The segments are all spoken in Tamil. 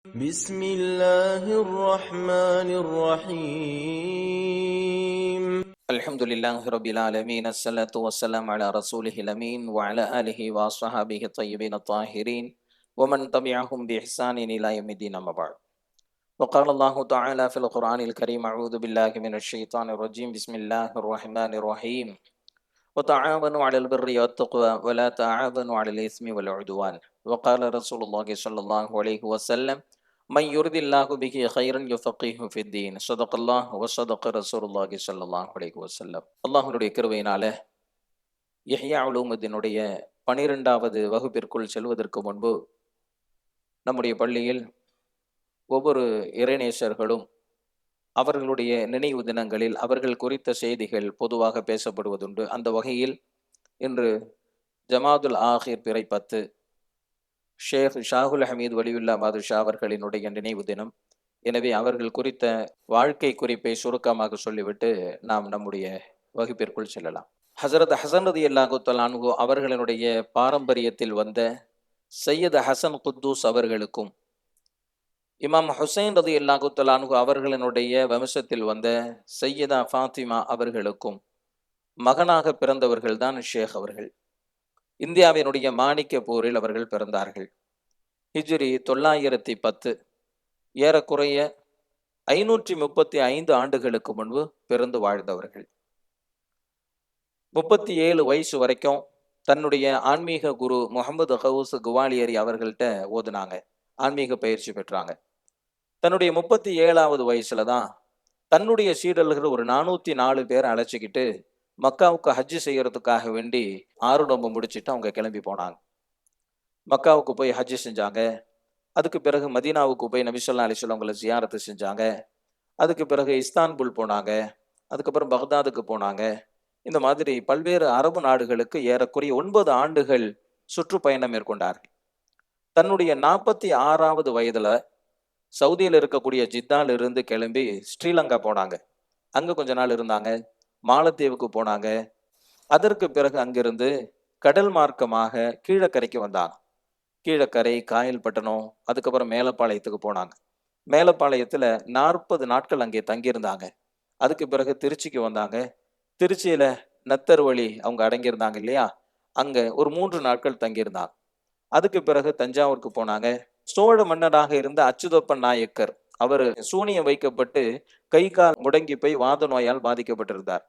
بسم الله الرحمن الرحيم الحمد لله رب العالمين الصلاة والسلام على رسوله الأمين وعلى آله وصحبه الطيبين الطاهرين ومن تبعهم بإحسان إلى يوم الدين أما بعد. وقال الله تعالى في القرآن الكريم: أعوذ بالله من الشيطان الرجيم، بسم الله الرحمن الرحيم. وتعاونوا على البر والتقوى ولا تعاونوا على الإثم والعدوان. وقال رسول الله صلى الله عليه وسلم: من يرد الله به خيرا يفقهه في الدين. صدق الله وصدق رسول الله صلى الله عليه وسلم. அல்லாஹ்வுடைய கிருபையினால இஹ்யா உலூமுத்தீனுடைய 12வது வகுப்பிற்குள் செல்வதற்கு முன்பு நம்முடைய பள்ளியில் ஒவ்வொரு இறைநேசர்களும் அவர்களுடைய நினைவு தினங்களில் அவர்கள் குறித்த செய்திகள் பொதுவாக பேசப்படுவதுண்டு. அந்த வகையில் இன்று ஜமாதுல் ஆஹிர் பிறை 10 ஷேக் ஷாகுல் ஹமீத் வலியுல்லா பாதுஷா அவர்களினுடைய நினைவு தினம். எனவே அவர்கள் குறித்த வாழ்க்கை குறிப்பை சுருக்கமாக சொல்லிவிட்டு நாம் நம்முடைய வகுப்பிற்குள் செல்லலாம். ஹசரத் ஹசன் ரலியல்லாஹு தஆலா அன்ஹு அவர்களினுடைய பாரம்பரியத்தில் வந்த சையத் ஹசன் குத்தூஸ் அவர்களுக்கும், இமாம் ஹுசைன் ரலியல்லாஹு தஆலா அன்ஹு அவர்களினுடைய வம்சத்தில் வந்த சையதா ஃபாத்திமா அவர்களுக்கும் மகனாக பிறந்தவர்கள் தான் ஷேக் அவர்கள். இந்தியாவினுடைய மாணிக்கப்பூரில் அவர்கள் பிறந்தார்கள். ஹிஜ்ரி 910, ஏறக்குறைய 535 ஆண்டுகளுக்கு முன்பு பிறந்து வாழ்ந்தவர்கள். 37 வயசு வரைக்கும் தன்னுடைய ஆன்மீக குரு முகமது ஹவுஸ் குவாலியரி அவர்கள்ட்ட ஓதுனாங்க, ஆன்மீக பயிற்சி பெற்றாங்க. தன்னுடைய 37வது வயசுல தான் தன்னுடைய சீடர்கள் ஒரு 404 பேர் அழைச்சிக்கிட்டு மக்காவுக்கு ஹஜ்ஜு செய்யறதுக்காக வேண்டி 6 நோன்பு முடிச்சுட்டு அவங்க கிளம்பி போனாங்க. மக்காவுக்கு போய் ஹஜ்ஜு செஞ்சாங்க. அதுக்கு பிறகு மதீனாவுக்கு போய் நபி ஸல்லல்லாஹு அலைஹி வஸல்லம் அவங்களை ஜியாரத்து செஞ்சாங்க. அதுக்கு பிறகு இஸ்தான்புல் போனாங்க. அதுக்கப்புறம் பக்தாதுக்கு போனாங்க. இந்த மாதிரி பல்வேறு அரபு நாடுகளுக்கு ஏறக்குறைய 9 ஆண்டுகள் சுற்றுப்பயணம் மேற்கொண்டார்கள். தன்னுடைய 46வது வயதுல சவுதியில் இருக்கக்கூடிய ஜித்தால இருந்து கிளம்பி ஸ்ரீலங்கா போனாங்க. அங்க கொஞ்ச நாள் இருந்தாங்க. மாலத்தீவுக்கு போனாங்க. அதற்கு பிறகு அங்கிருந்து கடல் மார்க்கமாக கீழக்கரைக்கு வந்தாங்க. கீழக்கரை, காயல்பட்டணம், அதுக்கப்புறம் மேலப்பாளையத்துக்கு போனாங்க. மேலப்பாளையத்துல 40 நாட்கள் அங்கே தங்கியிருந்தாங்க. அதுக்கு பிறகு திருச்சிக்கு வந்தாங்க. திருச்சியில நத்தர்வழி அவங்க அடங்கியிருந்தாங்க இல்லையா, அங்க ஒரு 3 நாட்கள் தங்கியிருந்தாங்க. அதுக்கு பிறகு தஞ்சாவூருக்கு போனாங்க. சோழ மன்னராக இருந்த அச்சுதப்பன் நாயக்கர் அவர் சூனியம் வைக்கப்பட்டு கை கால் முடங்கி போய் வாத நோயால் பாதிக்கப்பட்டிருந்தார்.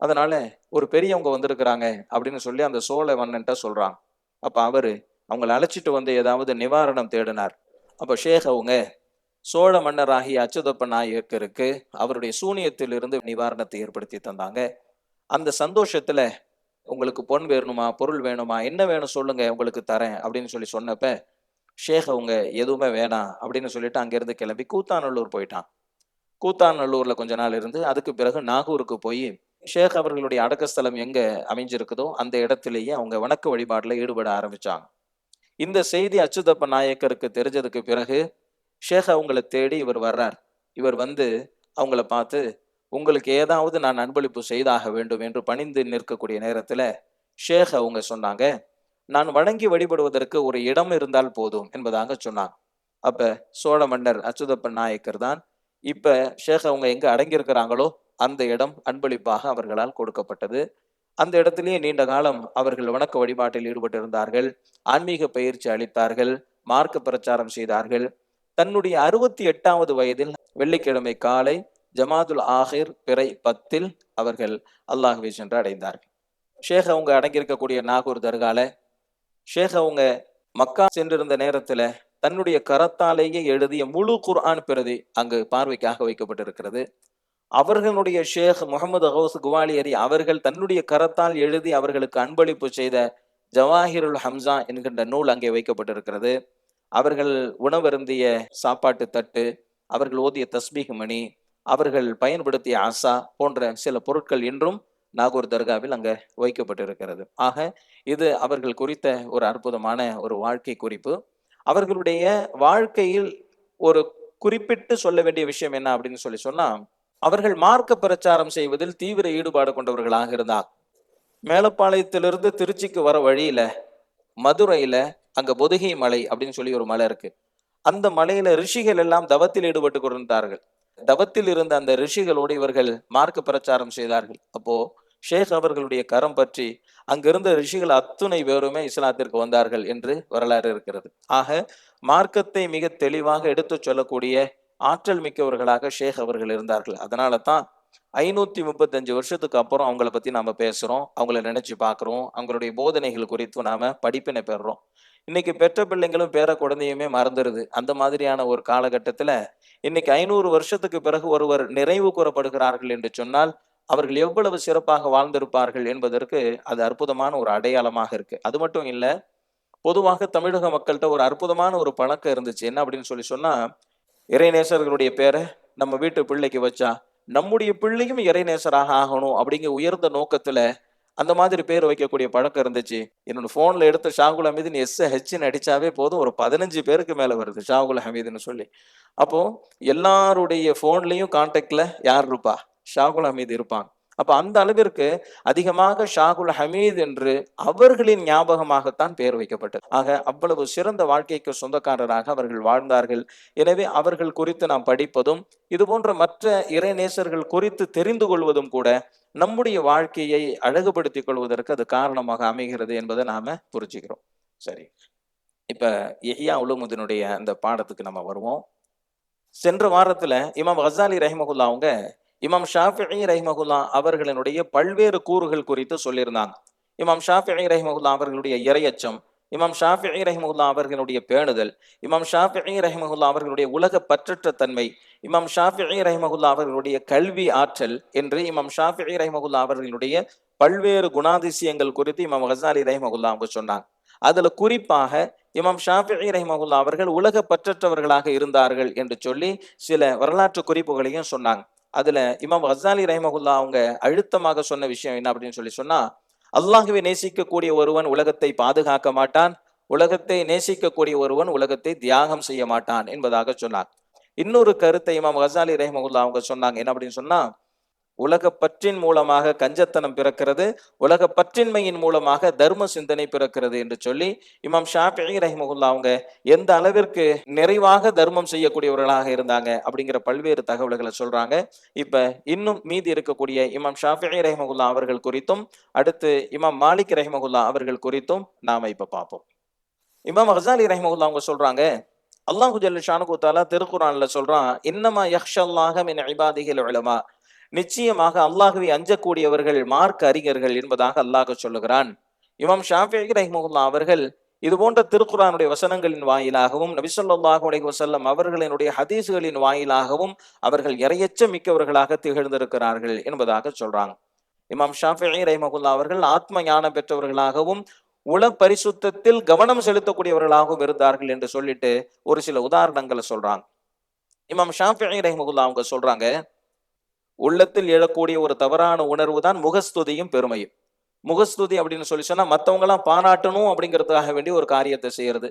அதனால ஒரு பெரியவங்க வந்திருக்கிறாங்க அப்படின்னு சொல்லி அந்த சோழ மன்னன்ட்ட சொல்றாங்க. அப்ப அவரு அவங்களை அழைச்சிட்டு வந்து ஏதாவது நிவாரணம் தேடினார். அப்ப ஷேக் அவங்க சோழ மன்னராகிய அச்சுதப்ப நாயக்கருக்கு அவருடைய சூனியத்திலிருந்து நிவாரணத்தை ஏற்படுத்தி தந்தாங்க. அந்த சந்தோஷத்துல உங்களுக்கு பொன் வேணுமா, பொருள் வேணுமா, என்ன வேணும் சொல்லுங்க, உங்களுக்கு தரேன் அப்படின்னு சொல்லி சொன்னப்ப ஷேக் அவங்க எதுவுமே வேணாம் அப்படின்னு சொல்லிட்டு அங்கிருந்து கிளம்பி கூத்தாநல்லூர் போயிட்டான். கூத்தாநல்லூர்ல கொஞ்ச நாள் இருந்து அதுக்கு பிறகு நாகூருக்கு போய் ஷேக் அவர்களுடைய அடக்கஸ்தலம் எங்க அமைஞ்சிருக்குதோ அந்த இடத்திலேயே அவங்க வணக்க வழிபாடுல ஈடுபட ஆரம்பிச்சாங்க. இந்த செய்தி அச்சுதப்ப நாயக்கருக்கு தெரிஞ்சதுக்கு பிறகு ஷேக் அவங்களை தேடி இவர் வர்றார். இவர் வந்து அவங்கள பார்த்து, உங்களுக்கு ஏதாவது நான் அன்பளிப்பு செய்தாக வேண்டும் என்று பணிந்து நிற்கக்கூடிய நேரத்துல ஷேக் அவங்க சொன்னாங்க, நான் வணங்கி வழிபடுவதற்கு ஒரு இடம் இருந்தால் போதும் என்பதாக சொன்னாங்க. அப்ப சோழ மன்னர் அச்சுதப்ப நாயக்கர் தான் இப்ப ஷேக் அவங்க எங்க அடங்கியிருக்கிறாங்களோ அந்த இடம் அன்பளிப்பாக அவர்களால் கொடுக்கப்பட்டது. அந்த இடத்திலேயே நீண்ட காலம் அவர்கள் வணக்க வழிபாட்டில் ஈடுபட்டிருந்தார்கள். ஆன்மீக பயிற்சி அளித்தார்கள். மார்க்க பிரச்சாரம் செய்தார்கள். தன்னுடைய 68வது வயதில் வெள்ளிக்கிழமை காலை ஜமாதுல் ஆஹிர் பிறை 10 அவர்கள் அல்லாஹ்வை சென்று அடைந்தார்கள். ஷேக் அவங்க அடங்கியிருக்கக்கூடிய நாகூர் தர்கால ஷேக் அவங்க மக்கா சென்றிருந்த நேரத்துல தன்னுடைய கரத்தாலேயே எழுதிய முழு குர்ஆன் பிரதி அங்கு பார்வைக்காக வைக்கப்பட்டிருக்கிறது. அவர்களுடைய ஷேக் முகமது ஹவுஸ் குவாலியரி அவர்கள் தன்னுடைய கரத்தால் எழுதி அவர்களுக்கு அன்பளிப்பு செய்த ஜவாஹிருல் ஹம்சா என்கின்ற நூல் அங்கே வைக்கப்பட்டிருக்கிறது. அவர்கள் உணவருந்திய சாப்பாட்டு தட்டு, அவர்கள் ஓதிய தஸ்பீக் மணி, அவர்கள் பயன்படுத்திய ஆசா போன்ற சில பொருட்கள் இன்றும் நாகூர் தர்காவில் அங்க வைக்கப்பட்டிருக்கிறது. ஆக இது அவர்கள் குறித்த ஒரு அற்புதமான ஒரு வாழ்க்கை குறிப்பு. அவர்களுடைய வாழ்க்கையில் ஒரு குறிப்பிட்டு சொல்ல வேண்டிய விஷயம் என்ன அப்படின்னு சொல்லி சொன்னா, அவர்கள் மார்க்க பிரச்சாரம் செய்வதில் தீவிர ஈடுபாடு கொண்டவர்களாக இருந்தார். மேலப்பாளையத்திலிருந்து திருச்சிக்கு வர வழியில மதுரையில அங்க பொதிகை மலை அப்படின்னு சொல்லி ஒரு மலை இருக்கு. அந்த மலையில ரிஷிகள் எல்லாம் தவத்தில் ஈடுபட்டு கொண்டிருந்தார்கள். தவத்தில் இருந்த அந்த ரிஷிகளோடு இவர்கள் மார்க்க பிரச்சாரம் செய்தார்கள். அப்போ ஷேக் அவர்களுடைய கரம் பற்றி அங்கிருந்த ரிஷிகள் அத்துணை பேருமே இஸ்லாத்திற்கு வந்தார்கள் என்று வரலாறு இருக்கிறது. ஆக மார்க்கத்தை மிக தெளிவாக எடுத்துச் சொல்லக்கூடிய ஆற்றல் மிக்கவர்களாக ஷேக் அவர்கள் இருந்தார்கள். அதனால தான் 535 வருஷத்துக்கு அப்புறம் அவங்கள பத்தி நாம பேசுறோம், அவங்கள நினைச்சு பார்க்கிறோம், அவங்களுடைய போதனைகள் குறித்து நாம படிப்பினை பெறுறோம். இன்னைக்கு பெற்ற பிள்ளைங்களும் பேர குழந்தையுமே மறந்துருது. அந்த மாதிரியான ஒரு காலகட்டத்துல இன்னைக்கு 500 வருஷத்துக்கு பிறகு ஒருவர் நிறைவு கூறப்படுகிறார்கள் என்று சொன்னால் அவர்கள் எவ்வளவு சிறப்பாக வாழ்ந்திருப்பார்கள் என்பதற்கு அது அற்புதமான ஒரு அடையாளமாக இருக்கு. அது மட்டும் இல்ல, பொதுவாக தமிழக மக்கள்கிட்ட ஒரு அற்புதமான ஒரு பழக்கம் இருந்துச்சு. என்ன அப்படின்னு சொன்னா, இறைநேசர்களுடைய பேரை நம்ம வீட்டு பிள்ளைக்கு வச்சா நம்முடைய பிள்ளையும் இறைநேசராக ஆகணும் அப்படிங்கிற உயர்ந்த நோக்கத்துல அந்த மாதிரி பேர் வைக்கக்கூடிய பழக்கம் இருந்துச்சு. என்னோட போன்ல எடுத்த ஷாகுல் ஹமீதுன்னு SHன்னு அடிச்சாவே போதும், ஒரு 15 பேருக்கு மேல வருது ஷாகுல் ஹமீதுன்னு சொல்லி. அப்போ எல்லாருடைய போன்லயும் கான்டாக்ட்ல யார் இருப்பா? ஷாகுல் ஹமீது இருப்பாங்க. அப்ப அந்த அளவிற்கு அதிகமாக ஷாகுல் ஹமீது என்று அவர்களின் ஞாபகமாகத்தான் பெயர் வைக்கப்பட்டது. ஆக அவ்வளவு சிறந்த வாழ்க்கைக்கு சொந்தக்காரராக அவர்கள் வாழ்ந்தார்கள். எனவே அவர்கள் குறித்து நாம் படிப்பதும் இது போன்ற மற்ற இறைநேசர்கள் குறித்து தெரிந்து கொள்வதும் கூட நம்முடைய வாழ்க்கையை அழகுபடுத்திக் கொள்வதற்கு அது காரணமாக அமைகிறது என்பதை நாம புரிஞ்சுக்கிறோம். சரி, இப்ப இஹ்யா உலூமுதீனுடைய அந்த பாடத்துக்கு நம்ம வருவோம். சென்ற வாரத்துல இமாம் கசாலி ரஹிமஹுல்லா அவங்க இமாம் ஷாஃபிஈ ரஹிமஹுல்லா அவர்களினுடைய பல்வேறு கூறுகள் குறித்து சொல்லியிருந்தாங்க. இமாம் ஷாஃபிஈ ரஹிமஹுல்லா அவர்களுடைய இறையச்சம், இமாம் ஷாஃபிஈ ரஹிமஹுல்லா அவர்களுடைய பேணுதல், இமாம் ஷாஃபிஈ ரஹிமஹுல்லா அவர்களுடைய உலக பற்றற்ற தன்மை, இமாம் ஷாஃபிஈ ரஹிமஹுல்லா அவர்களுடைய கல்வி ஆற்றல் என்று இமாம் ஷாஃபிஈ ரஹிமஹுல்லா அவர்களுடைய பல்வேறு குணாதிசயங்கள் குறித்து இமாம் கசாலி ரஹிமஹுல்லா அவங்க சொன்னாங்க. அதுல குறிப்பாக இமாம் ஷாஃபிஈ ரஹிமஹுல்லா அவர்கள் உலக பற்றற்றவர்களாக இருந்தார்கள் என்று சொல்லி சில வரலாற்று குறிப்புகளையும் சொன்னாங்க. அதுல இமாம் கசாலி ரஹிமஹுல்லா அவங்க அழுத்தமாக சொன்ன விஷயம் என்ன அப்படின்னு சொன்னா, அல்லாஹ்வை நேசிக்கக்கூடிய ஒருவன் உலகத்தை பாதுகாக்க மாட்டான், உலகத்தை நேசிக்கக்கூடிய ஒருவன் உலகத்தை தியாகம் செய்ய மாட்டான் என்பதாக சொன்னார். இன்னொரு கருத்தை இமாம் கசாலி ரஹிமஹுல்லா அவங்க சொன்னாங்க. என்ன அப்படின்னு சொன்னா, உலக பற்றின் மூலமாக கஞ்சத்தனம் பிறக்கிறது, உலக பற்றின்மையின் மூலமாக தர்ம சிந்தனை பிறக்கிறது என்று சொல்லி இமாம் ஷாஃபிஈ ரஹிமஹுல்லா அவங்க எந்த அளவிற்கு நிறைவாக தர்மம் செய்யக்கூடியவர்களாக இருந்தாங்க அப்படிங்கிற பல்வேறு தகவல்களை சொல்றாங்க. இப்ப இன்னும் மீதி இருக்கக்கூடிய இமாம் ஷாஃபிஈ ரஹிமஹுல்லா அவர்கள் குறித்தும் அடுத்து இமாம் மாலிக் ரஹிமஹுல்லா அவர்கள் குறித்தும் நாம இப்ப பார்ப்போம். இமாம் கசாலி ரஹிமஹுல்லா அவங்க சொல்றாங்க, அல்லாஹு ஜல்ல ஷானுஹு தஆலா திருக்குர்ஆன்ல சொல்றான், இன்னமா யக்ஷல்லாஹ மின் இபாதிஹில் உலமா, நிச்சயமாக அல்லாஹ்வை அஞ்சக்கூடியவர்கள் மார்க்க அறிஞர்கள் என்பதாக அல்லாஹ் சொல்லுகிறான். இமாம் ஷாஃபிஈ ரஹிமஹுல்லா அவர்கள் இது போன்ற திருக்குர்ஆனுடைய வசனங்களின் வாயிலாகவும் நபி ஸல்லல்லாஹு அலைஹி வஸல்லம் அவர்களினுடைய ஹதீஸ்களின் வாயிலாகவும் அவர்கள் இறையச்சம் மிக்கவர்களாக திகழ்ந்திருக்கிறார்கள் என்பதாக சொல்றாங்க. இமாம் ஷாஃபிஈ ரஹிமஹுல்லா அவர்கள் ஆத்ம ஞானம் பெற்றவர்களாகவும் உள பரிசுத்தத்தில் கவனம் செலுத்தக்கூடியவர்களாகவும் இருந்தார்கள் என்று சொல்லிட்டு ஒரு சில உதாரணங்களை சொல்றாங்க. இமாம் ஷாஃபிஈ ரஹிமஹுல்லா அவங்க சொல்றாங்க, உள்ளத்தில் எழக்கூடிய ஒரு தவறான உணர்வு தான் முகஸ்துதியும் பெருமையும். முகஸ்துதி அப்படின்னு சொன்னா மற்றவங்க எல்லாம் பாராட்டணும் அப்படிங்கிறதுக்காக வேண்டிய ஒரு காரியத்தை செய்யறது.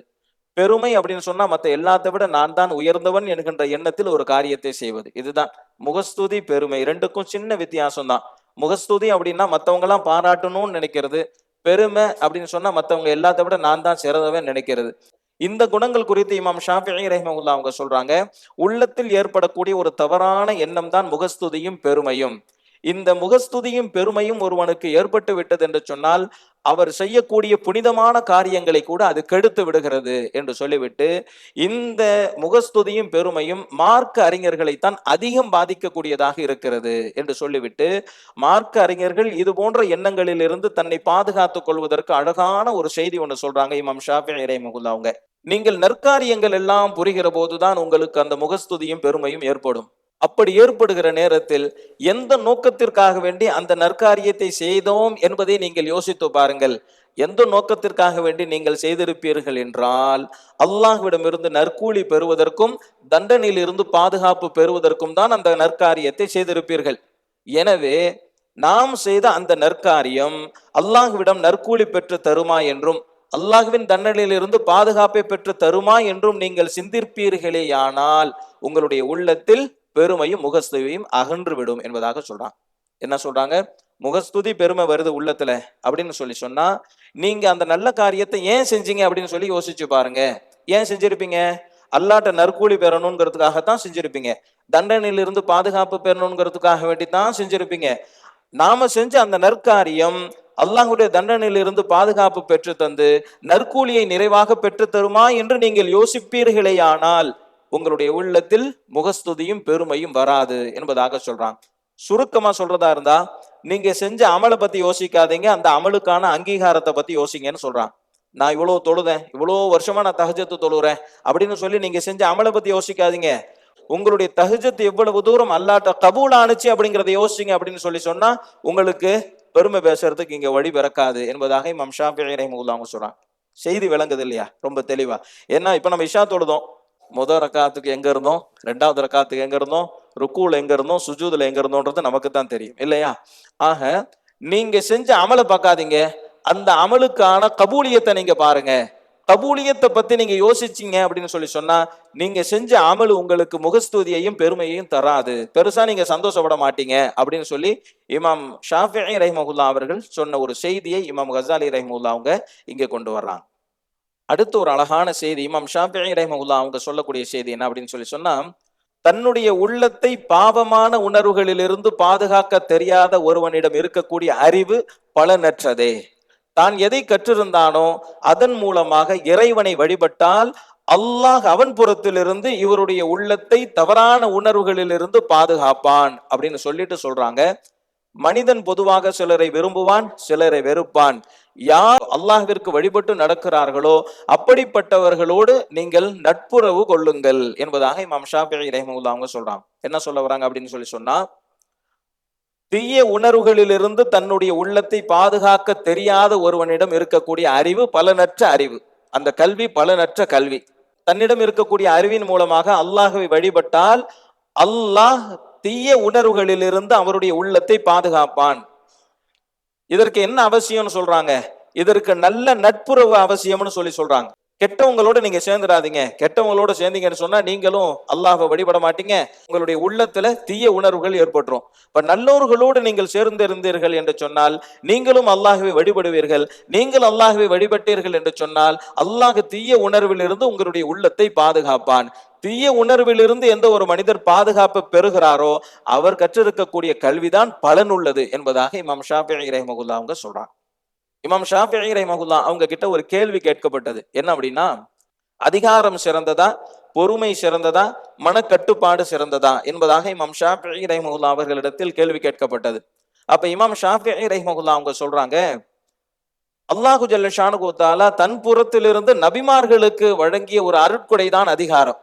பெருமை அப்படின்னு சொன்னா மற்ற எல்லாத்தை விட நான் தான் உயர்ந்தவன் என்கின்ற எண்ணத்தில் ஒரு காரியத்தை செய்வது. இதுதான் முகஸ்துதி பெருமை. ரெண்டுக்கும் சின்ன வித்தியாசம் தான். முகஸ்துதி அப்படின்னா மற்றவங்க எல்லாம் பாராட்டணும்னு நினைக்கிறது, பெருமை அப்படின்னு சொன்னா மற்றவங்க எல்லாத்தை விட நான் தான் சிறந்தவன் நினைக்கிறது. இந்த குணங்கள் குறித்து இமாம் ஷாஃபிஈ ரஹிமஹுல்லா அவங்க சொல்றாங்க, உள்ளத்தில் ஏற்படக்கூடிய ஒரு தவறான எண்ணம் தான் முகஸ்துதியும் பெருமையும். இந்த முகஸ்துதியும் பெருமையும் ஒருவனுக்கு ஏற்பட்டு விட்டது என்று சொன்னால் அவர் செய்யக்கூடிய புனிதமான காரியங்களை கூட அது கெடுத்து விடுகிறது என்று சொல்லிவிட்டு, இந்த முகஸ்துதியும் பெருமையும் மார்க்க அறிஞர்களைத்தான் அதிகம் பாதிக்கக்கூடியதாக இருக்கிறது என்று சொல்லிவிட்டு, மார்க்க அறிஞர்கள் இது போன்ற எண்ணங்களில் இருந்து தன்னை பாதுகாத்துக் கொள்வதற்கு அழகான ஒரு செய்தி ஒன்று சொல்றாங்க இமாம் ஷாஃபிஈ ரஹிமஹுல்லா அவங்க. நீங்கள் நற்காரியங்கள் எல்லாம் புரிகிற போதுதான் உங்களுக்கு அந்த முகஸ்துதியும் பெருமையும் ஏற்படும். அப்படி ஏற்படுகிற நேரத்தில் எந்த நோக்கத்திற்காக வேண்டி அந்த நற்காரியத்தை செய்தோம் என்பதை நீங்கள் யோசித்து பாருங்கள். எந்த நோக்கத்திற்காக வேண்டி நீங்கள் செய்திருப்பீர்கள் என்றால் அல்லாஹ்விடமிருந்து நற்கூலி பெறுவதற்கும் தண்டனையில் இருந்து பாதுகாப்பு பெறுவதற்கும் தான் அந்த நற்காரியத்தை செய்திருப்பீர்கள். எனவே நாம் செய்த அந்த நற்காரியம் அல்லாஹ்விடம் நற்கூலி பெற்று தருமா என்றும் அல்லாஹ்வின் தண்டனையிலிருந்து பாதுகாப்பை பெற்று தருமா என்றும் நீங்கள் சிந்திப்பீர்களேயானால் உங்களுடைய உள்ளத்தில் பெருமையும் முகஸ்துதியும் அகன்று விடும் என்பதாக சொல்றாங்க. என்ன சொல்றாங்க? முகஸ்துதி பெருமை வருது உள்ளத்துல அப்படின்னு சொன்னா நீங்க அந்த நல்ல காரியத்தை ஏன் செஞ்சீங்க அப்படின்னு சொல்லி யோசிச்சு பாருங்க. ஏன் செஞ்சிருப்பீங்க? அல்லாட்ட நற்கூலி பெறணுங்கிறதுக்காகத்தான் செஞ்சிருப்பீங்க. தண்டனையிலிருந்து பாதுகாப்பு பெறணுங்கிறதுக்காக வேண்டித்தான் செஞ்சிருப்பீங்க. நாம செஞ்ச அந்த நற்காரியம் அல்லாஹ்வுடைய தண்டனையிலிருந்து பாதுகாப்பு பெற்று தந்து நற்கூலியை நிறைவாக பெற்று தருமா என்று நீங்கள் யோசிப்பீர்களேயானால் உங்களுடைய உள்ளத்தில் முகஸ்துதியும் பெருமையும் வராது என்பதாக சொல்றான். சுருக்கமா சொல்றதா இருந்தா, நீங்க செஞ்ச அமலை பத்தி யோசிக்காதீங்க, அந்த அமலுக்கான அங்கீகாரத்தை பத்தி யோசிங்கன்னு சொல்றான். நான் இவ்வளவு தொழுதேன், இவ்வளவு வருஷமா நான் தஹஜ்ஜத் தொழுறேன் அப்படின்னு சொல்லி நீங்க செஞ்ச அமலை பத்தி யோசிக்காதீங்க. உங்களுடைய தஹஜ்ஜத் எவ்வளவு தூரம் அல்லாஹ்ட்ட கபூல் ஆனுச்சு அப்படிங்கறத யோசிங்க அப்படின்னு சொல்லி சொன்னா உங்களுக்கு பெருமை பேசுறதுக்கு இங்க வழி பிறக்காது என்பதாக இமாம் ஷாஃபிஈ ரஹ்மத்துல்லாஹி சொல்றான். செய்தி விளங்குது இல்லையா? ரொம்ப தெளிவா. ஏன்னா இப்ப நம்ம இஷா தொழுதோம், முதல் ரக்காத்துக்கு எங்க இருந்தோம், ரெண்டாவது ரக்காத்துக்கு எங்க இருந்தோம், ருக்கூல எங்க இருந்தோம், சுஜூதுல எங்க இருந்தோன்றது நமக்கு தான் தெரியும் இல்லையா? ஆக நீங்க செஞ்ச அமலை பார்க்காதீங்க, அந்த அமலுக்கான கபூலியத்தை நீங்க பாருங்க. கபூலியத்தை பத்தி நீங்க யோசிச்சீங்க அப்படின்னு சொல்லி சொன்னா நீங்க செஞ்ச அமல் உங்களுக்கு முகஸ்துதியையும் பெருமையையும் தராது, பெருசா நீங்க சந்தோஷப்பட மாட்டீங்க அப்படின்னு சொல்லி இமாம் ஷாஃபிஈ ரஹ்மத்துல்லாஹி அவர்கள் சொன்ன ஒரு செய்தியை இமாம் கஸாலி ரஹ்மத்துல்லாஹி அவங்க இங்க கொண்டு வர்றாங்க. அடுத்து ஒரு அழகான செய்தி இமாம் ஷாஃபிஈ ரஹ்மத்துல்லாஹி அவங்க சொல்லக்கூடிய செய்தி என்ன அப்படின்னு சொல்லி சொன்னா, தன்னுடைய உள்ளத்தை பாவமான உணர்வுகளிலிருந்து பாதுகாக்க தெரியாத ஒருவனிடம் இருக்கக்கூடிய அறிவு பலனற்றதே. தான் எதை கற்றிருந்தானோ அதன் மூலமாக இறைவனை வழிபட்டால் அல்லாஹ் அவன் புறத்திலிருந்து இவருடைய உள்ளத்தை தவறான உணர்வுகளிலிருந்து பாதுகாப்பான் அப்படின்னு சொல்லிட்டு சொல்றாங்க. மனிதன் பொதுவாக சிலரை விரும்புவான், சிலரை வெறுப்பான். யார் அல்லாஹ்விற்கு வழிபட்டு நடக்கிறார்களோ அப்படிப்பட்டவர்களோடு நீங்கள் நட்புறவு கொள்ளுங்கள் என்பதாக இமாம் ஷாஃபிஈ ரஹ்மத்துல்லாஹி அவங்க சொல்றாங்க. என்ன சொல்ல வராங்க அப்படின்னு சொல்லி சொன்னா, தீய உணர்வுகளிலிருந்து தன்னுடைய உள்ளத்தை பாதுகாக்க தெரியாத ஒருவனிடம் இருக்கக்கூடிய அறிவு பலனற்ற அறிவு, அந்த கல்வி பலனற்ற கல்வி. தன்னிடம் இருக்கக்கூடிய அறிவின் மூலமாக அல்லாஹ்வை வழிபட்டால் அல்லாஹ் தீய உணர்வுகளிலிருந்து அவருடைய உள்ளத்தை பாதுகாப்பான். இதற்கு என்ன அவசியம்னு சொல்றாங்க? இதற்கு நல்ல நட்புறவு அவசியம்னு சொல்றாங்க. கெட்டவங்களோட நீங்க சேர்ந்துடாதீங்க. கெட்டவங்களோட சேர்ந்தீங்கன்னு சொன்னா நீங்களும் அல்லாஹ்வை வழிபட மாட்டீங்க, உங்களுடைய உள்ளத்துல தீய உணர்வுகள் ஏற்பட்டுரும். இப்ப நல்லோர்களோடு நீங்கள் சேர்ந்திருந்தீர்கள் என்று சொன்னால் நீங்களும் அல்லாஹ்வை வழிபடுவீர்கள். நீங்கள் அல்லாஹ்வை வழிபட்டீர்கள் என்று சொன்னால் அல்லாஹ் தீய உணர்விலிருந்து உங்களுடைய உள்ளத்தை பாதுகாப்பான். தீய உணர்விலிருந்து எந்த ஒரு மனிதர் பாதுகாப்பு பெறுகிறாரோ அவர் கற்றிருக்கக்கூடிய கல்விதான் பலனுள்ளது என்பதாக இமாம் ஷாஃபிஈ ரஹ்மத்துல்லாஹி அவங்க சொல்றாங்க. இமாம் ஷாஃபிஈ ரஹ்மத்துல்லாஹி அவங்க கிட்ட ஒரு கேள்வி கேட்கப்பட்டது. என்ன அப்படின்னா, அதிகாரம் சிறந்ததா, பொறுமை சிறந்ததா, மனக்கட்டுப்பாடு சிறந்ததா என்பதாக இமாம் ஷாஃபிஈ ரஹ்மத்துல்லாஹி அவர்களிடத்தில் கேள்வி கேட்கப்பட்டது. அப்ப இமாம் ஷாஃபிஈ ரஹ்மத்துல்லாஹி அவங்க சொல்றாங்க, அல்லாஹு ஜல்ல ஷானுஹு தஆலா தன் புறத்திலிருந்து நபிமார்களுக்கு வழங்கிய ஒரு அருட்கொடை தான் அதிகாரம்.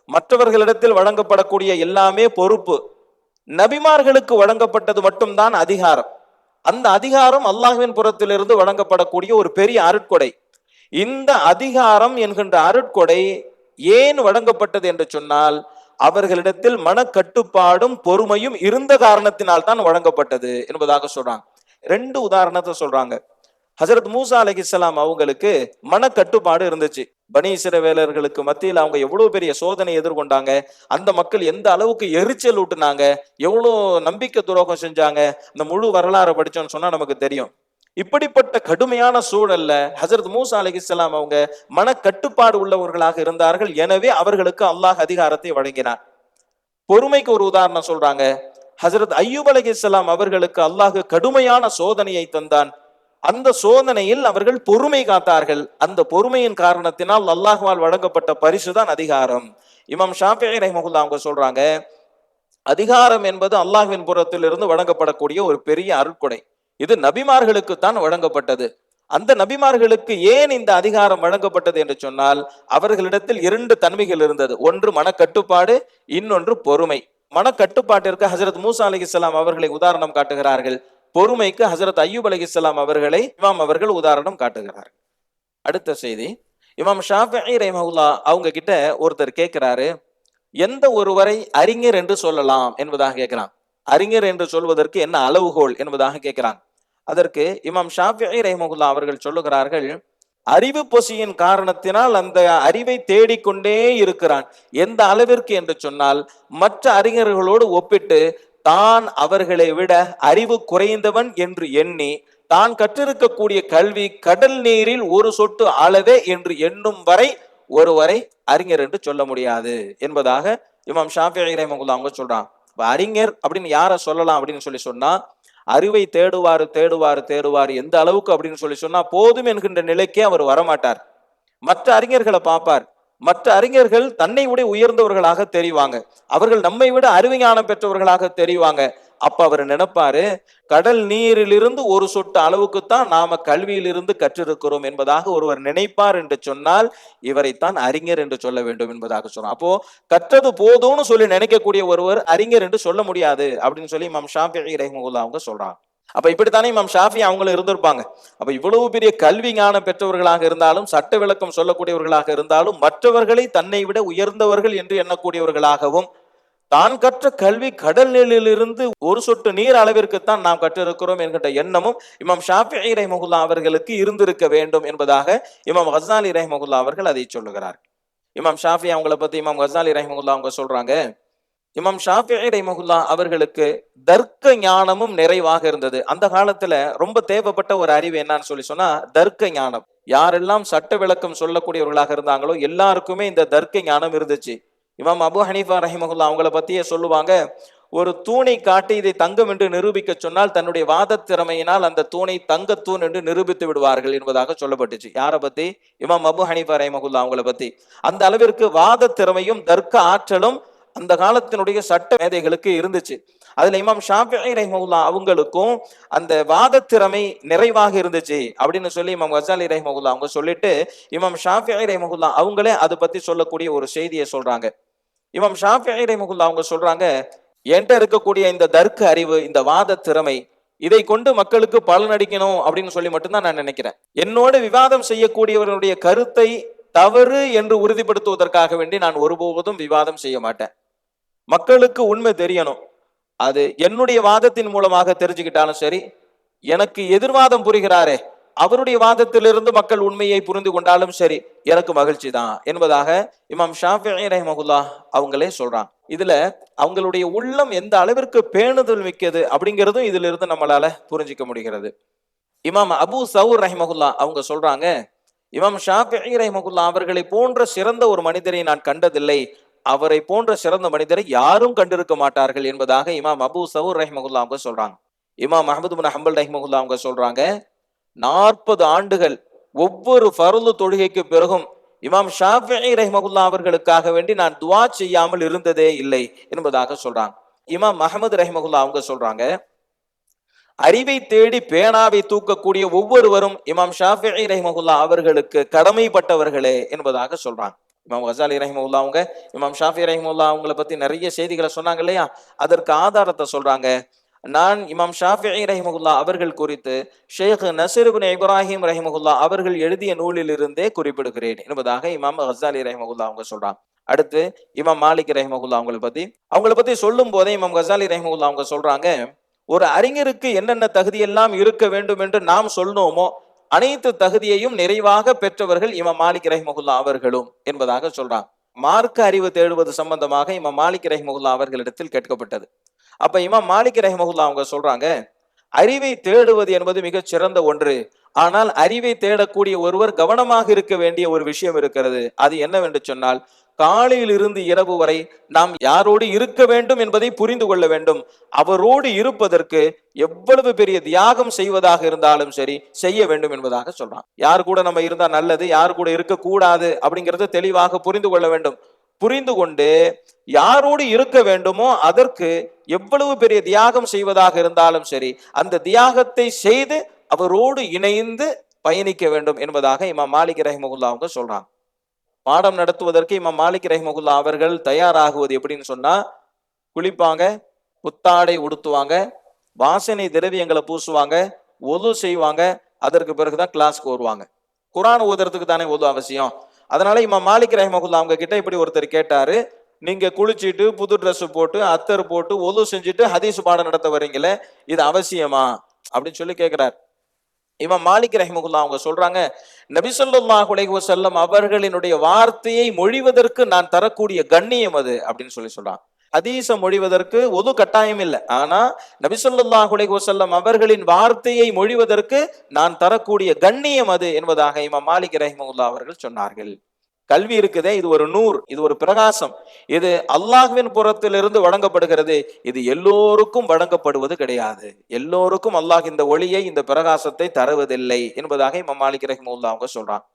மற்றவர்களிடத்தில் வழங்கப்படக்கூடிய எல்லாமே பொறுப்பு. நபிமார்களுக்கு வழங்கப்பட்டது மட்டும்தான் அதிகாரம். அந்த அதிகாரம் அல்லாஹ்வின் புறத்திலிருந்து வழங்கப்படக்கூடிய ஒரு பெரிய அருட்கொடை. இந்த அதிகாரம் என்கின்ற அருட்கொடை ஏன் வழங்கப்பட்டது என்று சொன்னால் அவர்களிடத்தில் மனக்கட்டுப்பாடும் பொறுமையும் இருந்த காரணத்தினால் தான் வழங்கப்பட்டது என்பதாக சொல்றாங்க. 2 உதாரணத்தை சொல்றாங்க. ஹஜரத் மூசா அலைஹிஸ்ஸலாம் அவங்களுக்கு மனக்கட்டுப்பாடு இருந்துச்சு. பனி இஸ்ரவேலர்களுக்கு மத்தியில் அவங்க எவ்வளவு பெரிய சோதனை எதிர்கொண்டாங்க, அந்த மக்கள் எந்த அளவுக்கு எரிச்சல் ஊட்டுனாங்க, எவ்வளவு நம்பிக்கை துரோகம் செஞ்சாங்க, இந்த முழு வரலாறு படிச்சோம்னு சொன்னா நமக்கு தெரியும். இப்படிப்பட்ட கடுமையான சூழல்ல ஹஜரத் மூசா அலைஹிஸ்ஸலாம் அவங்க மனக்கட்டுப்பாடு உள்ளவர்களாக இருந்தார்கள். எனவே அவர்களுக்கு அல்லாஹ் அதிகாரத்தை வழங்கினார். பொறுமைக்கு ஒரு உதாரணம் சொல்றாங்க. ஹஜரத் அய்யூப் அலைஹிஸ்ஸலாம் அவர்களுக்கு அல்லாஹ் கடுமையான சோதனையை தந்தான். அந்த சோதனையில் அவர்கள் பொறுமை காத்தார்கள். அந்த பொறுமையின் காரணத்தினால் அல்லாஹ்வால் வழங்கப்பட்ட பரிசுதான் அதிகாரம். இமாம் ஷாஃபிஈ ரஹ்மத்துல்லாஹி அவங்க சொல்றாங்க, அதிகாரம் என்பது அல்லாஹ்வின் புறத்திலிருந்து வழங்கப்படக்கூடிய ஒரு பெரிய அருட்கொடை. இது நபிமார்களுக்கு தான் வழங்கப்பட்டது. அந்த நபிமார்களுக்கு ஏன் இந்த அதிகாரம் வழங்கப்பட்டது என்று சொன்னால் அவர்களிடத்தில் 2 தன்மைகள் இருந்தது. ஒன்று மனக்கட்டுப்பாடு, இன்னொன்று பொறுமை. மனக்கட்டுப்பாட்டிற்கு ஹஜரத் மூசா அலைஹிஸ்ஸலாம் அவர்களை உதாரணம் காட்டுகிறார்கள். பொறுமைக்கு ஹஜரத் அய்யூப் அலைஹிஸ்ஸலாம் அவர்களை இமாம் அவர்கள் உதாரணம் காட்டுகிறார். அடுத்த செய்தி, இமாம் ஷாஃபிஈ ரஹ்மத்துல்லாஹி அவங்க கிட்ட ஒருத்தர் கேட்கிறாரு, எந்த ஒருவரை அறிஞர் என்று சொல்லலாம் என்பதாக கேட்கிறான். அறிஞர் என்று சொல்வதற்கு என்ன அளவுகோல் என்பதாக கேட்கிறாங்க. அதற்கு இமாம் ஷாஃபிஈ ரஹ்மத்துல்லாஹி அவர்கள் சொல்லுகிறார்கள், அறிவு பசியின் காரணத்தினால் அந்த அறிவை தேடிக்கொண்டே இருக்கிறான். எந்த அளவிற்கு என்று சொன்னால் மற்ற அறிஞர்களோடு ஒப்பிட்டு தான் அவர்களை விட அறிவு குறைந்தவன் என்று எண்ணி தான் கற்றிருக்கக்கூடிய கல்வி கடல் நீரில் ஒரு சொட்டு அளவே என்று எண்ணும் வரை ஒருவரை அறிஞர் என்று சொல்ல முடியாது என்பதாக இமாம் ஷாஃபிஈ ரஹ்மத்துல்லாஹி அவங்க சொல்றாங்க. அறிஞர் அப்படின்னு யாரை சொல்லலாம் அப்படின்னு சொன்னா, அறிவை தேடுவாரு தேடுவாரு தேடுவாரு எந்த அளவுக்கு அப்படின்னு சொன்னா போதும் என்கின்ற நிலைக்கே அவர் வரமாட்டார். மற்ற அறிஞர்களை பார்ப்பார். மற்ற அறிஞர்கள் தன்னை விட உயர்ந்தவர்களாக தெரிவாங்க. அவர்கள் நம்மை விட அறிவுஞானம் பெற்றவர்களாக தெரிவாங்க. அப்ப அவர் நினைப்பாரு, கடல் நீரிலிருந்து ஒரு சொட்டு அளவுக்குத்தான் நாம கல்வியிலிருந்து கற்றிருக்கிறோம் என்பதாக ஒருவர் நினைப்பார் என்று சொன்னால் இவரைத்தான் அறிஞர் என்று சொல்ல வேண்டும் என்பதாக சொல்றோம். அப்போ கற்றது போதும்னு சொல்லி நினைக்கக்கூடிய ஒருவர் அறிஞர் என்று சொல்ல முடியாது அப்படின்னு சொல்லி இமாம் ஷாஃபிஈ ரஹ்மத்துல்லாஹி அவங்க சொல்றாங்க. அப்ப இப்படித்தானே இமாம் ஷாஃபி அவங்களும் இருந்திருப்பாங்க. அப்ப இவ்வளவு பெரிய கல்வி ஞானம் பெற்றவர்களாக இருந்தாலும், சட்ட விளக்கம் சொல்லக்கூடியவர்களாக இருந்தாலும், மற்றவர்களை தன்னை விட உயர்ந்தவர்கள் என்று எண்ணக்கூடியவர்களாகவும், தான் கற்ற கல்வி கடல் நீரிலிருந்து ஒரு சொட்டு நீர் அளவிற்குத்தான் நாம் கற்றிருக்கிறோம் என்கின்ற எண்ணமும் இமாம் ஷாஃபிஈ ரஹ்மத்துல்லாஹி அவர்களுக்கு இருந்திருக்க வேண்டும் என்பதாக இமாம் கஸாலி ரஹ்மத்துல்லாஹி அவர்கள் அதை சொல்லுகிறார். இமாம் ஷாஃபி அவங்களை பத்தி இமாம் கஸாலி ரஹ்மத்துல்லாஹி அவங்க சொல்றாங்க, இமாம் ஷாஃபிஈ ரஹ்மத்துல்லாஹி அவர்களுக்கு தர்க்க ஞானமும் நிறைவாக இருந்தது. அந்த காலத்துல ரொம்ப தேவைப்பட்ட ஒரு அறிவு என்னன்னு சொன்னா தர்க்க ஞானம். யாரெல்லாம் சட்ட விளக்கம் சொல்லக்கூடியவர்களாக இருந்தாங்களோ எல்லாருக்குமே இந்த தர்க்க ஞானம் இருந்துச்சு. இமாம் அபு ஹனீஃபா ரஹிமஹுல்லா அவங்கள பத்தியே சொல்லுவாங்க, ஒரு தூணை காட்டி இதை தங்கம் என்று நிரூபிக்க சொன்னால் தன்னுடைய வாத திறமையினால் அந்த தூணை தங்கத்தூண் என்று நிரூபித்து விடுவார்கள் என்பதாக சொல்லப்பட்டுச்சு. யாரை பத்தி? இமாம் அபு ஹனீஃபா ரஹிமஹுல்லா அவங்கள பத்தி. அந்த அளவிற்கு வாத திறமையும் தர்க்க ஆற்றலும் அந்த காலத்தினுடைய சட்ட மேதைகளுக்கு இருந்துச்சு. அதுல இமாம் ஷாஃபிஈ ரஹ்மத்துல்லாஹி அவங்களுக்கும் அந்த வாத திறமை நிறைவாக இருந்துச்சு அப்படின்னு சொல்லி இமாம் கஸாலி ரஹ்மத்துல்லாஹி அவங்க சொல்லிட்டு இமாம் ஷாஃபிஈ ரஹ்மத்துல்லாஹி அவங்களே அதை பத்தி சொல்லக்கூடிய ஒரு செய்தியை சொல்றாங்க. இமாம் ஷாஃபிஈ ரஹ்மத்துல்லாஹி அவங்க சொல்றாங்க, என்கிட்ட இருக்கக்கூடிய இந்த தர்க்க அறிவு, இந்த வாத திறமை, இதை கொண்டு மக்களுக்கு பலனடிக்கணும் அப்படின்னு சொல்லி மட்டும்தான் நான் நினைக்கிறேன். என்னோட விவாதம் செய்யக்கூடியவர்களுடைய கருத்தை தவறு என்று உறுதிப்படுத்துவதற்காக வேண்டி நான் ஒருபோதும் விவாதம் செய்ய மாட்டேன். மக்களுக்கு உண்மை தெரியணும். அது என்னுடைய வாதத்தின் மூலமாக தெரிஞ்சுக்கிட்டாலும் சரி, எனக்கு எதிர்வாதம் புரிகிறாரே அவருடைய வாதத்திலிருந்து மக்கள் உண்மையை புரிந்து கொண்டாலும் சரி, எனக்கு மகிழ்ச்சி தான் என்பதாக இமாம் ஷாஃபிஈ ரஹ்மத்துல்லாஹி அவங்களே சொல்றாங்க. இதுல அவங்களுடைய உள்ளம் எந்த அளவிற்கு பேணுதல் மிக்கது அப்படிங்கிறதும் இதுல இருந்து நம்மளால புரிஞ்சிக்க முடிகிறது. இமாம் அபு சௌர் ரஹ்மத்துல்லாஹி அவங்க சொல்றாங்க, இமாம் ஷாஃபிஈ ரஹ்மத்துல்லாஹி அவர்களை போன்ற சிறந்த ஒரு மனிதரை நான் கண்டதில்லை, அவரை போன்ற சிறந்த மனிதரை யாரும் கண்டிருக்க மாட்டார்கள் என்பதாக இமாம் அபு சௌர் ரஹ்மத்துல்லாஹி அவங்க சொல்றாங்க. இமாம் அஹ்மது பின் ஹம்பல் ரஹ்மத்துல்லாஹி அவங்க சொல்றாங்க, 40 ஆண்டுகள் ஒவ்வொரு ஃபர்து தொழுகைக்கு பிறகும் இமாம் ஷாஃபிஈ ரஹ்மத்துல்லாஹி அவர்களுக்காக வேண்டி நான் துஆ செய்யாமல் இருந்ததே இல்லை என்பதாக சொல்றாங்க. இமாம் அஹ்மது ரஹ்மத்துல்லாஹி அவங்க சொல்றாங்க, அறிவை தேடி பேனாவை தூக்கக்கூடிய ஒவ்வொருவரும் இமாம் ஷாஃபிஈ ரஹ்மத்துல்லாஹி அவர்களுக்கு கடமைப்பட்டவர்களே என்பதாக சொல்றாங்க. இமாம் கஸாலி ரஹ்மத்துல்லாஹி அவங்க இமாம் ஷாஃபிஈ ரஹ்மத்துல்லாஹி அவங்கள பத்தி நிறைய செய்திகளை சொன்னாங்க இல்லையா, அதற்கு ஆதாரத்தை சொல்றாங்க. நான் இமாம் ஷாஃபிஈ ரஹ்மத்துல்லாஹி அவர்கள் குறித்து ஷேக் நஸீர் இப்னு இப்ராஹிம் ரஹ்மத்துல்லாஹி அவர்கள் எழுதிய நூலில் இருந்தே குறிப்பிடுகிறேன் என்பதாக இமாம் கஸாலி ரஹ்மத்துல்லாஹி அவங்க சொல்றாங்க. அடுத்து இமாம் மாலிக் ரஹ்மத்துல்லாஹி அவங்கள பத்தி சொல்லும் போதே இமாம் கஸாலி ரஹ்மத்துல்லாஹி அவங்க சொல்றாங்க, ஒரு அறிஞருக்கு என்னென்ன தகுதியெல்லாம் இருக்க வேண்டும் என்று நாம் சொன்னோமோ அனைத்து தகுதியையும் நிறைவாக பெற்றவர்கள் இமாம் மாலிக் ரஹ்மத்துல்லாஹி அவர்களும் என்பதாக சொல்றாங்க. மார்க்க அறிவு தேடுவது சம்பந்தமாக இமாம் மாலிக் ரஹ்மத்துல்லாஹி அவர்களிடத்தில் கேட்கப்பட்டது. அப்ப இமாம் மாலிக் ரஹ்மத்துல்லாஹி அவங்க சொல்றாங்க, அறிவை தேடுவது என்பது மிகச் சிறந்த ஒன்று. ஆனால் அறிவை தேடக்கூடிய ஒருவர் கவனமாக இருக்க வேண்டிய ஒரு விஷயம் இருக்கிறது. அது என்னவென்று சொன்னால், காலையில் இருந்து இரவு வரை நாம் யாரோடு இருக்க வேண்டும் என்பதை புரிந்து கொள்ள வேண்டும். அவரோடு இருப்பதற்கு எவ்வளவு பெரிய தியாகம் செய்வதாக இருந்தாலும் சரி செய்ய வேண்டும் என்பதாக சொல்றான். யார் கூட நம்ம இருந்தா நல்லது, யார் கூட இருக்க கூடாது அப்படிங்கறத தெளிவாக புரிந்து கொள்ள வேண்டும். புரிந்து கொண்டு யாரோடு இருக்க வேண்டுமோ அதற்கு எவ்வளவு பெரிய தியாகம் செய்வதாக இருந்தாலும் சரி அந்த தியாகத்தை செய்து அவரோடு இணைந்து பயணிக்க வேண்டும் என்பதாக இமாம் மாலிக் ரஹ்மத்துல்லாஹி அவங்க சொல்றாங்க. பாடம் நடத்துவதற்கு இமாம் மாலிக் ரஹ்மத்துல்லாஹி அவர்கள் தயாராகுவது எப்படின்னு சொன்னா, குளிப்பாங்க, புத்தாடை உடுத்துவாங்க, வாசனை திரவியங்களை பூசுவாங்க, ஒது செய்வாங்க, அதற்கு பிறகுதான் கிளாஸ்க்கு வருவாங்க. குர்ஆன் ஓதுறதுக்கு தானே ஒது அவசியம். அதனால இமாம் மாலிக் ரஹ்மத்துல்லாஹி அவங்க கிட்ட இப்படி ஒருத்தர் கேட்டாரு, நீங்க குளிச்சுட்டு புது ட்ரெஸ் போட்டு அத்தர் போட்டு ஒது செஞ்சுட்டு ஹதீஸ் பாடம் நடத்த வரீங்களே, இது அவசியமா அப்படின்னு சொல்லி கேட்கிறார். இமாம் மாலிக் ரஹ்மத்துல்லாஹி அவங்க சொல்றாங்க, நபி ஸல்லல்லாஹு அலைஹி வஸல்லம் அவர்களினுடைய வார்த்தையை மொழிவதற்கு நான் தரக்கூடிய கண்ணியம் அது அப்படின்னு சொல்றாங்க. ஹதீஸ மொழிவதற்கு ஒது கட்டாயம் இல்லை, ஆனா நபி ஸல்லல்லாஹு அலைஹி வஸல்லம் அவர்களின் வார்த்தையை மொழிவதற்கு நான் தரக்கூடிய கண்ணியம் அது என்பதாக இமாம் மாலிக் ரஹ்மத்துல்லாஹி அவர்கள் சொன்னார்கள். கல்வி இருக்குதே, இது ஒரு நூர், இது ஒரு பிரகாசம், இது அல்லாஹ்வின் புறத்திலிருந்து வழங்கப்படுகிறது. இது எல்லோருக்கும் வழங்கப்படுவது கிடையாது. எல்லோருக்கும் அல்லாஹ் இந்த ஒளியை, இந்த பிரகாசத்தை தருவதில்லை என்பதாக இமாம் மாலிக் ரஹிமஹுல்லாஹ் அவங்க சொல்றாங்க.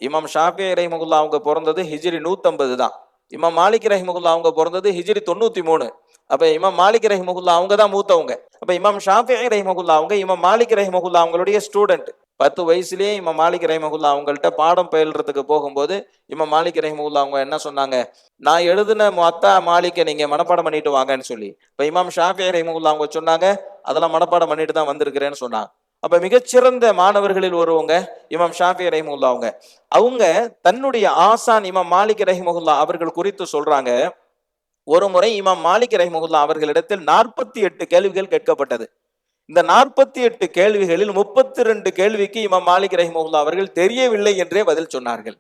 இமாம் ஷாஃபி ரஹிமஹுல்லாஹ் அவங்க பிறந்தது ஹிஜ்ரி 150 தான். இமாம் மாலிக் ரஹிமஹுல்லாஹ் அவங்க பிறந்தது ஹிஜ்ரி 93. அப்ப இமாம் மாலிக் ரஹிமஹுல்லாஹ் அவங்க தான் மூத்தவங்க. அப்ப இமாம் ஷாஃபி ரஹிமஹுல்லாஹ் அவங்க இமாம் மாலிக் ரஹிமஹுல்லாஹ் அவங்களுடைய ஸ்டூடெண்ட். 10 வயசுலயே இமாம் மாலிக் ரஹிமஹுல்லாஹ் அவங்கள்ட்ட பாடம் பயில்றதுக்கு போகும்போது இமாம் மாலிக் ரஹிமஹுல்லாஹ் அவங்க என்ன சொன்னாங்க, நான் எழுதின முவத்தா மாலிக்கை நீங்க மனப்பாடம் பண்ணிட்டு வாங்கன்னு சொல்லி. இப்ப இமாம் ஷாஃபி ரஹிமஹுல்லாஹ் அவங்க சொன்னாங்க, அதெல்லாம் மனப்பாடம் பண்ணிட்டு தான் வந்திருக்கிறேன்னு சொன்னாங்க. அப்ப மிகச்சிறந்த மாணவர்களில் ஒருவங்க இமாம் ஷாஃபி ரஹிமஹுல்லாஹ் அவங்க. அவங்க தன்னுடைய ஆசான் இமாம் மாலிக் ரஹிமஹுல்லாஹ் அவர்கள் குறித்து சொல்றாங்க, ஒரு முறை இமாம் மாலிக் ரஹிமஹுல்லாஹ் அவர்களிடத்தில் 48 கேள்விகள் கேட்கப்பட்டது. இந்த 48 கேள்விகளில் 32 கேள்விக்கு இமாம் மாலிக் ரஹிமஹுல்லாஹ் அவர்கள் தெரியவில்லை என்றே பதில் சொன்னார்கள்.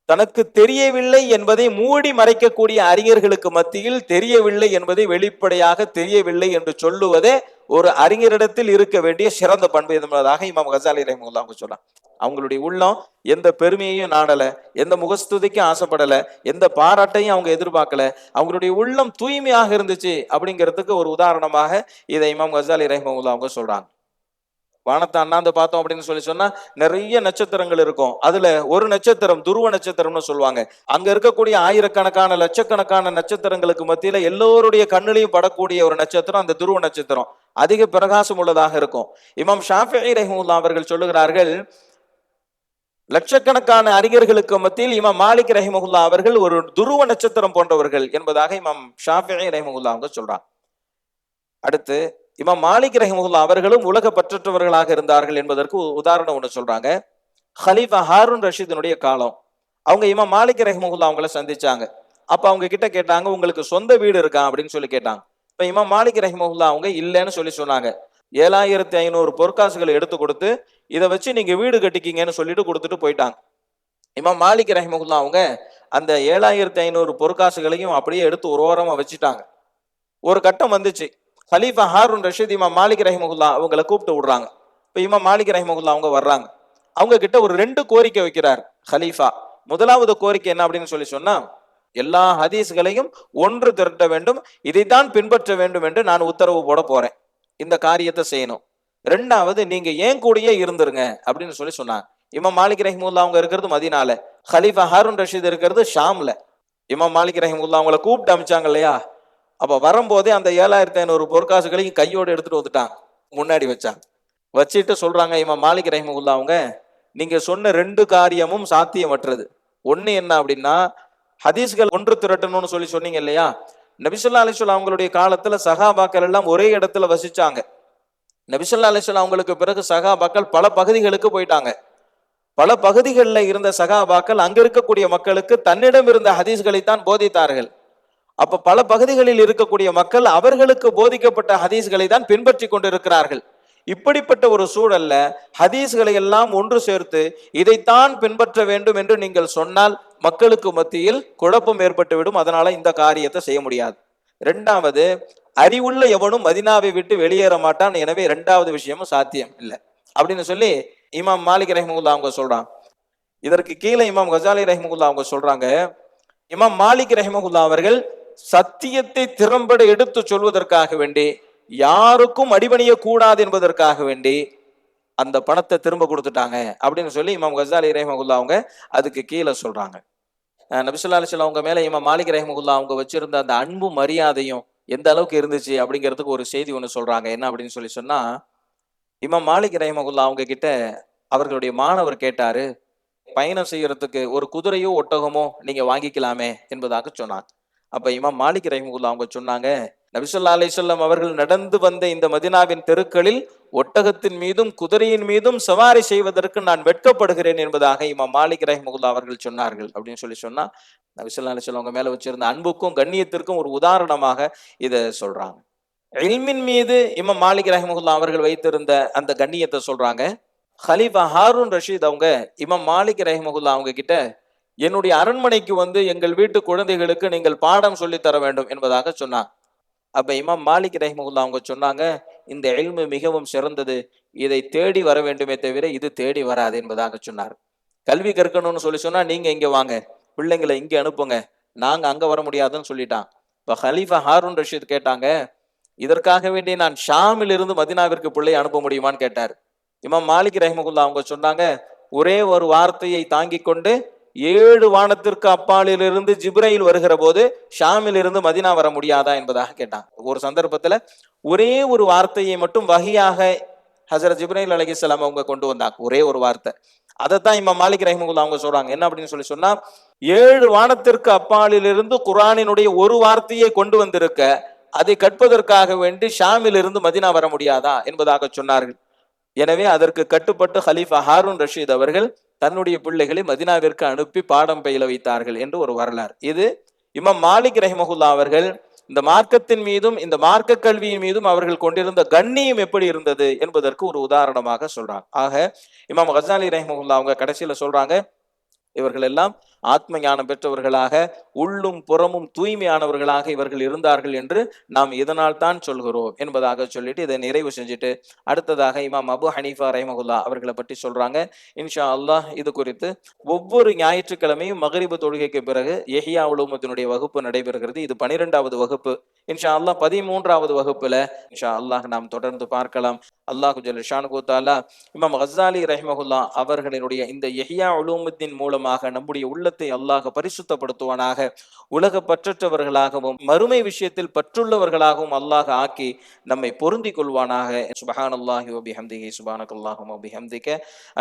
தனக்கு தெரியவில்லை என்பதை மூடி மறைக்கக்கூடிய அறிஞர்களுக்கு மத்தியில் தெரியவில்லை என்பதை வெளிப்படையாக தெரியவில்லை என்று சொல்லுவதே ஒரு அறிஞரிடத்தில் இருக்க வேண்டிய சிறந்த பண்பு என்பதாக இமாம் கசாலி ரஹிமஹுல்லாஹ் அவங்க சொல்றாங்க. அவங்களுடைய உள்ளம் எந்த பெருமையையும் நாடல, எந்த முகஸ்துதிக்கும் ஆசைப்படல, எந்த பாராட்டையும் அவங்க எதிர்பார்க்கல. அவங்களுடைய உள்ளம் தூய்மையாக இருந்துச்சு அப்படிங்கிறதுக்கு ஒரு உதாரணமாக இதை இமாம் கசாலி ரஹிமஹுல்லாஹ் அவங்க சொல்றாங்க. வானத்தை அண்ணாந்து பார்த்தோம் அப்படின்னு சொன்னா நிறைய நட்சத்திரங்கள் இருக்கும். அதுல ஒரு நட்சத்திரம் துருவ நட்சத்திரம்னு சொல்லுவாங்க. அங்க இருக்கக்கூடிய ஆயிரக்கணக்கான லட்சக்கணக்கான நட்சத்திரங்களுக்கு மத்தியில எல்லோருடைய கண்ணிலையும் படக்கூடிய ஒரு நட்சத்திரம் அந்த துருவ நட்சத்திரம். அதிக பிரகாசம் உள்ளதாக இருக்கும். இமாம் ஷாஃபிஈ ரஹிமஹுல்லாஹ் அவர்கள் சொல்லுகிறார்கள், லட்சக்கணக்கான அறிஞர்களுக்கு மத்தியில் இமாம் மாலிக் ரஹிமஹுல்லாஹ் அவர்கள் ஒரு துருவ நட்சத்திரம் போன்றவர்கள் என்பதாக இமாம் ஷாஃபிஈ ரஹிமஹுல்லாஹ் அவங்க சொல்றாங்க. அடுத்து இமாம் மாலிக் ரஹிமஹுல்லாஹ் அவர்களும் உலக பற்றற்றவர்களாக இருந்தார்கள் என்பதற்கு உதாரணம் ஒன்று சொல்றாங்க. ஹலீஃபா ஹாரூன் ரஷீதினுடைய காலம், அவங்க இமாம் மாலிக் ரஹிமஹுல்லாஹ் அவங்கள சந்திச்சாங்க. அப்ப அவங்க கிட்ட கேட்டாங்க, உங்களுக்கு சொந்த வீடு இருக்கா அப்படின்னு சொல்லி கேட்டாங்க. இப்ப இமாம் மாலிக் ரஹிமஹுல்லாஹ் அவங்க இல்லைன்னு சொன்னாங்க. 7500 பொற்காசுகளை எடுத்து கொடுத்து இதை வச்சு நீங்க வீடு கட்டிக்கிங்கன்னு சொல்லிட்டு கொடுத்துட்டு போயிட்டாங்க. இமாம் மாலிக் ரஹிமஹுல்லாஹ் அவங்க அந்த 7500 பொற்காசுகளையும் அப்படியே எடுத்து ஒரு ஓரமா வச்சுட்டாங்க. ஒரு கட்டம் வந்துச்சு, ஹலீஃபா ஹாரூன் ரஷீத் இமாம் மாலிக் ரஹிமஹுல்லாஹ் அவங்களை கூப்பிட்டு விடுறாங்க. இப்ப இமாம் மாலிக் ரஹிமஹுல்லாஹ் அவங்க வர்றாங்க. அவங்க கிட்ட ஒரு 2 கோரிக்கை வைக்கிறார் ஹலீஃபா. முதலாவது கோரிக்கை என்ன அப்படின்னு சொன்னா, எல்லா ஹதீஸ்களையும் ஒன்று திரட்ட வேண்டும், இதைத்தான் பின்பற்ற வேண்டும் என்று நான் உத்தரவு போட போறேன், இந்த காரியத்தை செய்யணும். 2வது, நீங்க ஏன் கூடயே இருந்துருங்க அப்படின்னு சொன்னாங்க. இமாம் மாலிக் ரஹிமஹுல்லாஹ் அவங்க இருக்கிறது மதீனால, ஹலீஃபா ஹாரூன் ரஷீத் இருக்கிறது ஷாம்ல. இமாம் மாலிக் ரஹிமஹுல்லாஹ் அவங்களை கூப்பிட்டு அமைச்சாங்க இல்லையா, அப்ப வரும்போதே அந்த 7500 பொற்காசுகளையும் கையோடு எடுத்துட்டு வந்துட்டாங்க, முன்னாடி வச்சாங்க. வச்சுட்டு சொல்றாங்க இமாம் மாலிக் ரஹிமஹுல்லாஹ் அவங்க, நீங்க சொன்ன 2 காரியமும் சாத்தியமற்றது. ஒண்ணு என்ன அப்படின்னா, ஹதீஸ்கள் ஒன்று திரட்டணும்னு சொன்னீங்க இல்லையா, நபி ஸல்லல்லாஹு அலைஹி வஸல்லம் அவங்களுடைய காலத்துல சஹாபாக்கள் எல்லாம் ஒரே இடத்துல வசிச்சாங்க. நபி ஸல்லல்லாஹு அலைஹி வஸல்லம் அவங்களுக்கு பிறகு சஹாபாக்கள் பல பகுதிகளுக்கு போயிட்டாங்க. பல பகுதிகளில் இருந்த சஹாபாக்கள் அங்க இருக்கக்கூடிய மக்களுக்கு தன்னிடம் இருந்த ஹதீஸ்களை தான் போதித்தார்கள். அப்ப பல பகுதிகளில் இருக்கக்கூடிய மக்கள் அவர்களுக்கு போதிக்கப்பட்ட ஹதீஸ்களை தான் பின்பற்றி கொண்டிருக்கிறார்கள். இப்படிப்பட்ட ஒரு சூழல்ல ஹதீஸ்களை எல்லாம் ஒன்று சேர்த்து இதைத்தான் பின்பற்ற வேண்டும் என்று நீங்கள் சொன்னால் மக்களுக்கு மத்தியில் குழப்பம் ஏற்பட்டுவிடும். அதனால இந்த காரியத்தை செய்ய முடியாது. 2வது, அறிவுள்ள எவனும் மதினாவை விட்டு வெளியேற மாட்டான், எனவே 2வது விஷயமும் சாத்தியம் இல்லை அப்படின்னு சொல்லி இமாம் மாலிக் ரஹிமஹுல்லாஹ் அவங்க சொல்றாங்க. இதற்கு கீழே இமாம் கசாலி ரஹிமஹுல்லாஹ் அவங்க சொல்றாங்க, இமாம் மாலிக் ரஹிமஹுல்லாஹ் அவர்கள் சத்தியத்தை திறம்பட எடுத்து சொல்வதற்காக வேண்டி, யாருக்கும் அடிபணிய கூடாது என்பதற்காக வேண்டி அந்த பணத்தை திரும்ப கொடுத்துட்டாங்க அப்படின்னு சொல்லி இமாம் கசாலி ரஹிமஹுல்லாஹ் அவங்க அதுக்கு கீழே சொல்றாங்க. நபி ஸல்லல்லாஹு அலைஹி வஸல்லம் அவங்க மேல இமாம் மாலிக் ரஹிமஹுல்லாஹ் அவங்க வச்சிருந்த அந்த அன்பும் மரியாதையும் எந்த அளவுக்கு இருந்துச்சு அப்படிங்கிறதுக்கு ஒரு செய்தி ஒன்று சொல்றாங்க. என்ன அப்படின்னு சொன்னா, இமாம் மாலிக் ரஹிமஹுல்லாஹ் அவங்க கிட்ட அவர்களுடைய மாணவர் கேட்டாரு, பயணம் செய்யறதுக்கு ஒரு குதிரையோ ஒட்டகமோ நீங்க வாங்கிக்கலாமே என்பதாக சொன்னாங்க. அப்ப இமாம் மாலிக் ரஹிமஹுல்லாஹ் அவங்க சொன்னாங்க, நபி ஸல்லல்லாஹு அலைஹி வஸல்லம் அவர்கள் நடந்து வந்த இந்த மதீனாவின் தெருக்களில் ஒட்டகத்தின் மீதும் குதிரையின் மீதும் சவாரி செய்வதற்கு நான் வெட்கப்படுகிறேன் என்பதாக இமாம் மாலிக் ரஹிமஹுல்லாஹ் அவர்கள் சொன்னார்கள் அப்படின்னு சொன்னா, நபி ஸல்லல்லாஹு அலைஹி வஸல்லம் அவங்க மேல வச்சிருந்த அன்புக்கும் கண்ணியத்திற்கும் ஒரு உதாரணமாக இதை சொல்றாங்க. இல்மின் மீது இமாம் மாலிக் ரஹிமஹுல்லாஹ் அவர்கள் வைத்திருந்த அந்த கண்ணியத்தை சொல்றாங்க. ஹலீஃபா ஹாரூன் ரஷீத் அவங்க இமாம் மாலிக் ரஹிமஹுல்லாஹ் அவங்க கிட்ட, என்னுடைய அரண்மனைக்கு வந்து எங்கள் வீட்டு குழந்தைகளுக்கு நீங்கள் பாடம் சொல்லி தர வேண்டும் என்பதாக சொன்னாங்க. அப்ப இமாம் மாலிக் ரஹிமஹுல்லாஹ் அவங்க சொன்னாங்க, இந்த இல்மு மிகவும் சிறந்தது, இதை தேடி வர வேண்டுமே தவிர இது தேடி வராது என்பதாக சொன்னார். கல்வி கற்கணும்னு சொன்னா நீங்க இங்க வாங்க, பிள்ளைங்களை இங்க அனுப்புங்க, நாங்க அங்க வர முடியாதுன்னு சொல்லிட்டான். இப்ப ஹலீஃபா ஹாரூன் ரஷீத் கேட்டாங்க, இதற்காக வேண்டி நான் ஷாமில் இருந்து மதினாவிற்கு பிள்ளையை அனுப்ப முடியுமான்னு கேட்டார். இமாம் மாலிக் ரஹ்மத்துல்லாஹி அவங்க சொன்னாங்க, ஒரே ஒரு வார்த்தையை தாங்கி கொண்டு 7 வானத்திற்கு அப்பாலிலிருந்து ஜிப்ரையில் வருகிற போது ஷாமில் இருந்து மதினா வர முடியாதா என்பதாக கேட்டான். ஒரு சந்தர்ப்பத்துல ஒரே ஒரு வார்த்தையை மட்டும் வஹியாக ஹஸரத் ஜிப்ரைல் அலைஹிஸ்ஸலாம் அவங்க கொண்டு வந்தாங்க, ஒரே ஒரு வார்த்தை. அதைத்தான் இமாம் மாலிக் ரஹ்மத்துல்லாஹி அவங்க சொல்றாங்க. என்ன அப்படின்னு சொன்னா, 7 வானத்திற்கு அப்பாலிலிருந்து குர்ஆனினுடைய ஒரு வார்த்தையை கொண்டு வந்திருக்க, அதை கற்பதற்காக வேண்டி ஷாமில் இருந்து மதினா வர முடியாதா என்பதாக சொன்னார்கள். எனவே அதற்கு கட்டுப்பட்டு ஹலீஃபா ஹாரூன் ரஷீத் அவர்கள் தன்னுடைய பிள்ளைகளை மதினாவிற்கு அனுப்பி பாடம் பயில வைத்தார்கள் என்று ஒரு வரலாறு. இது இமாம் மாலிக் ரஹிமஹுல்லா அவர்கள் இந்த மார்க்கத்தின் மீதும் இந்த மார்க்க கல்வியின் மீதும் அவர்கள் கொண்டிருந்த கண்ணியம் எப்படி இருந்தது என்பதற்கு ஒரு உதாரணமாக சொல்றாங்க. ஆக இமாம் கஸாலி ரஹிமஹுல்லா அவங்க கடைசியில சொல்றாங்க, இவர்கள் எல்லாம் ஆத்ம ஞானம் பெற்றவர்களாக, உள்ளும் புறமும் தூய்மையானவர்களாக இவர்கள் இருந்தார்கள் என்று நாம் இதனால் தான் சொல்கிறோம் என்பதாக சொல்லிட்டு இதை நிறைவு செஞ்சுட்டு அடுத்ததாக இமாம் அபு ஹனீஃபா ரஹ்மத்துல்லாஹி அவர்களை பற்றி சொல்றாங்க. இன்ஷா அல்லாஹ் இது குறித்து ஒவ்வொரு ஞாயிற்றுக்கிழமையும் மக்ரிபு தொழுகைக்கு பிறகு இஹ்யா உலூமுத்தீனுடைய வகுப்பு நடைபெறுகிறது. இது 12வது வகுப்பு. இன்ஷா அல்லாஹ் 13வது வகுப்புல இன்ஷா அல்லாஹ் நாம் தொடர்ந்து பார்க்கலாம். அல்லாஹு ஜல்ல ஷானுஹு தஆலா இமாம் கஸாலி ரஹ்மத்துல்லாஹி அவர்களினுடைய இந்த இஹ்யா உலூமுத்தீன் மூலமாக நம்முடைய உள்ளத்தை அல்லாஹ் பரிசுத்தப்படுத்துவானாக. உலக பற்றற்றவர்களாகவும் மறுமை விஷயத்தில் பற்றுள்ளவர்களாகவும் அல்லாஹ் ஆக்கி நம்மை பொருந்தி கொள்வானாக. சுப்ஹானல்லாஹி வ பிஹம்திஹி சுப்ஹானக்கல்லாஹும்ம வ பிஹம்திக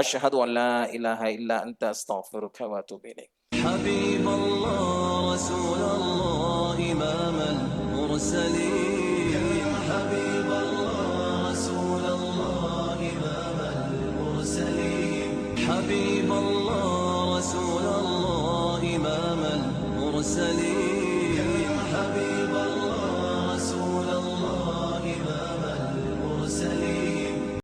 அஷ்ஹது அன் லா இலாஹ இல்லா அன்த அஸ்தக்ஃபிருக வ அத்தூபு இலைக். ஹபீபல்லாஹ் ரசூலல்லாஹ் இமாமல் முர்ஸலீன். ஹபீபல்லாஹ் ரசூலல்லாஹ் இமாமல் முர்ஸலீன். ஹபீபல்லாஹ் رسول الله إمام المرسلين.